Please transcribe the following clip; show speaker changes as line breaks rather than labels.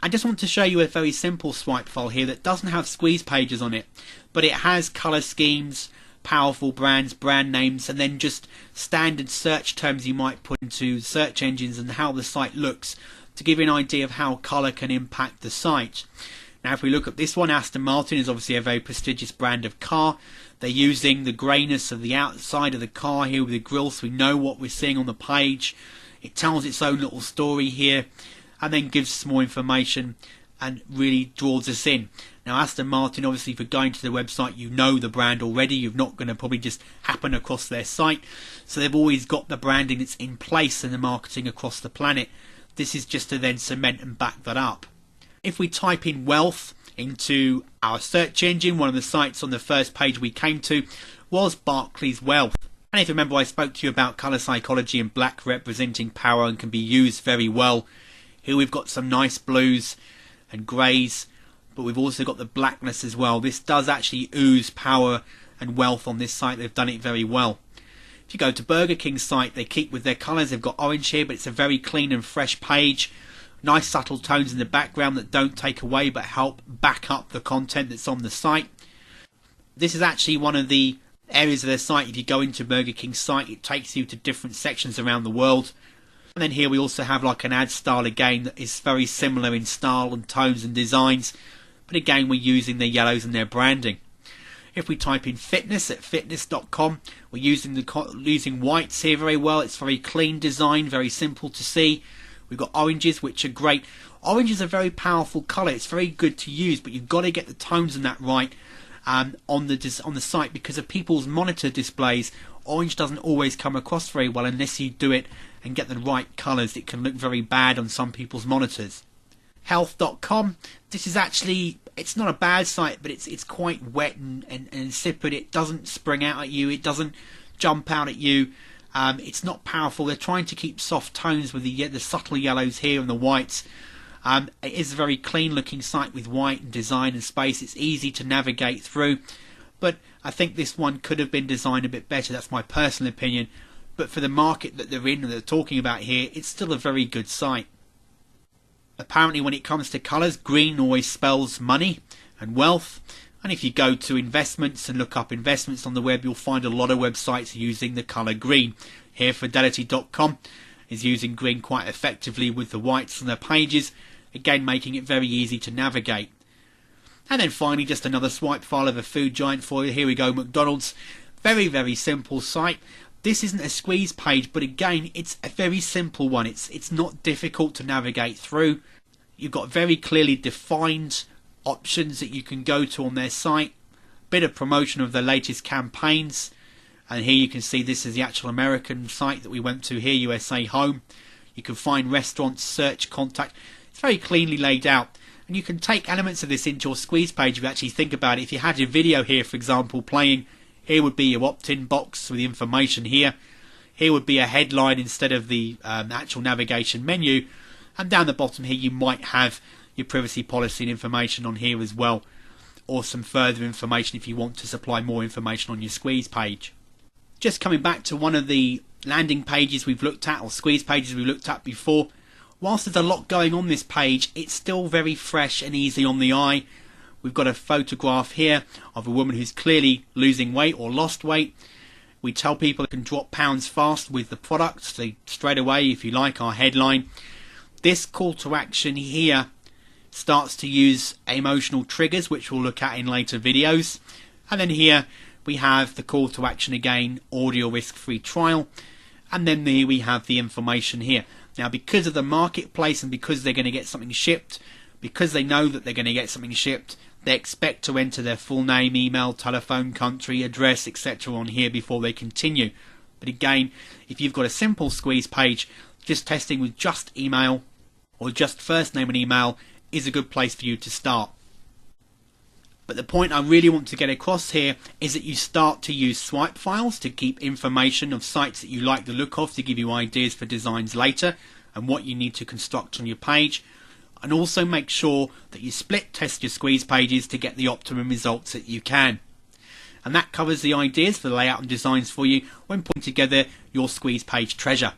I just want to show you a very simple swipe file here that doesn't have squeeze pages on it, but it has colour schemes, powerful brands, brand names, and then just standard search terms you might put into search engines and how the site looks to give you an idea of how colour can impact the site. Now if we look at this one, Aston Martin is obviously a very prestigious brand of car. They're using the greyness of the outside of the car here with the grille, so we know what we're seeing on the page. It tells its own little story here and then gives us more information and really draws us in. Now Aston Martin, obviously, if you're going to the website, you know the brand already. You're not going to probably just happen across their site. So they've always got the branding that's in place in the marketing across the planet. This is just to then cement and back that up. If we type in wealth into our search engine, one of the sites on the first page we came to was Barclays Wealth. And if you remember, I spoke to you about colour psychology and black representing power and can be used very well. Here we've got some nice blues and greys, but we've also got the blackness as well. This does actually ooze power and wealth on this site. They've done it very well. If you go to Burger King's site, they keep with their colours. They've got orange here, but it's a very clean and fresh page. Nice subtle tones in the background that don't take away but help back up the content that's on the site. This is actually one of the areas of their site. If you go into Burger King's site, it takes you to different sections around the world. And then here we also have like an ad style again that is very similar in style and tones and designs. But again, we're using their yellows and their branding. If we type in fitness at fitness.com, we're using whites here very well. It's very clean design, very simple to see. We've got oranges, which are great. Orange is a very powerful colour. It's very good to use, but you've got to get the tones in that right on the site, because of people's monitor displays. Orange doesn't always come across very well unless you do it and get the right colours. It can look very bad on some people's monitors. Health.com. This is actually, it's not a bad site, but it's quite wet and insipid. It doesn't spring out at you. It doesn't jump out at you. It's not powerful. They're trying to keep soft tones with the subtle yellows here and the whites. It is a very clean looking site with white and design and space. It's easy to navigate through, but I think this one could have been designed a bit better. That's my personal opinion, but for the market that they're in and they're talking about here, it's still a very good site. Apparently when it comes to colours, green always spells money and wealth. And if you go to investments and look up investments on the web, you'll find a lot of websites using the colour green. Here Fidelity.com is using green quite effectively with the whites on their pages, again making it very easy to navigate. And then finally, just another swipe file of a food giant for you. Here we go, McDonald's. Very, very simple site. This isn't a squeeze page, but again, it's a very simple one. It's not difficult to navigate through. You've got very clearly defined options that you can go to on their site, bit of promotion of the latest campaigns, and here you can see this is the actual American site that we went to here, USA Home. You can find restaurants, search, contact. It's very cleanly laid out, and you can take elements of this into your squeeze page if you actually think about it. If you had your video here, for example, playing, here would be your opt-in box with the information here. Here would be a headline instead of the actual navigation menu, and down the bottom here you might have your privacy policy and information on here as well, or some further information if you want to supply more information on your squeeze page. Just coming back to one of the landing pages we've looked at, or squeeze pages we've looked at before, whilst there's a lot going on this page, it's still very fresh and easy on the eye. We've got a photograph here of a woman who's clearly losing weight or lost weight. We tell people they can drop pounds fast with the product, so straight away, if you like, our headline. This call to action here starts to use emotional triggers, which we'll look at in later videos. And then here we have the call to action again, audio risk-free trial. And then here we have the information here. Now, because of the marketplace and because they're going to get something shipped, because they know that they're going to get something shipped, they expect to enter their full name, email, telephone, country, address, etc. on here before they continue. But again, if you've got a simple squeeze page, just testing with just email or just first name and email is a good place for you to start. But the point I really want to get across here is that you start to use swipe files to keep information of sites that you like the look of, to give you ideas for designs later and what you need to construct on your page, and also make sure that you split test your squeeze pages to get the optimum results that you can. And that covers the ideas for the layout and designs for you when putting together your squeeze page treasure.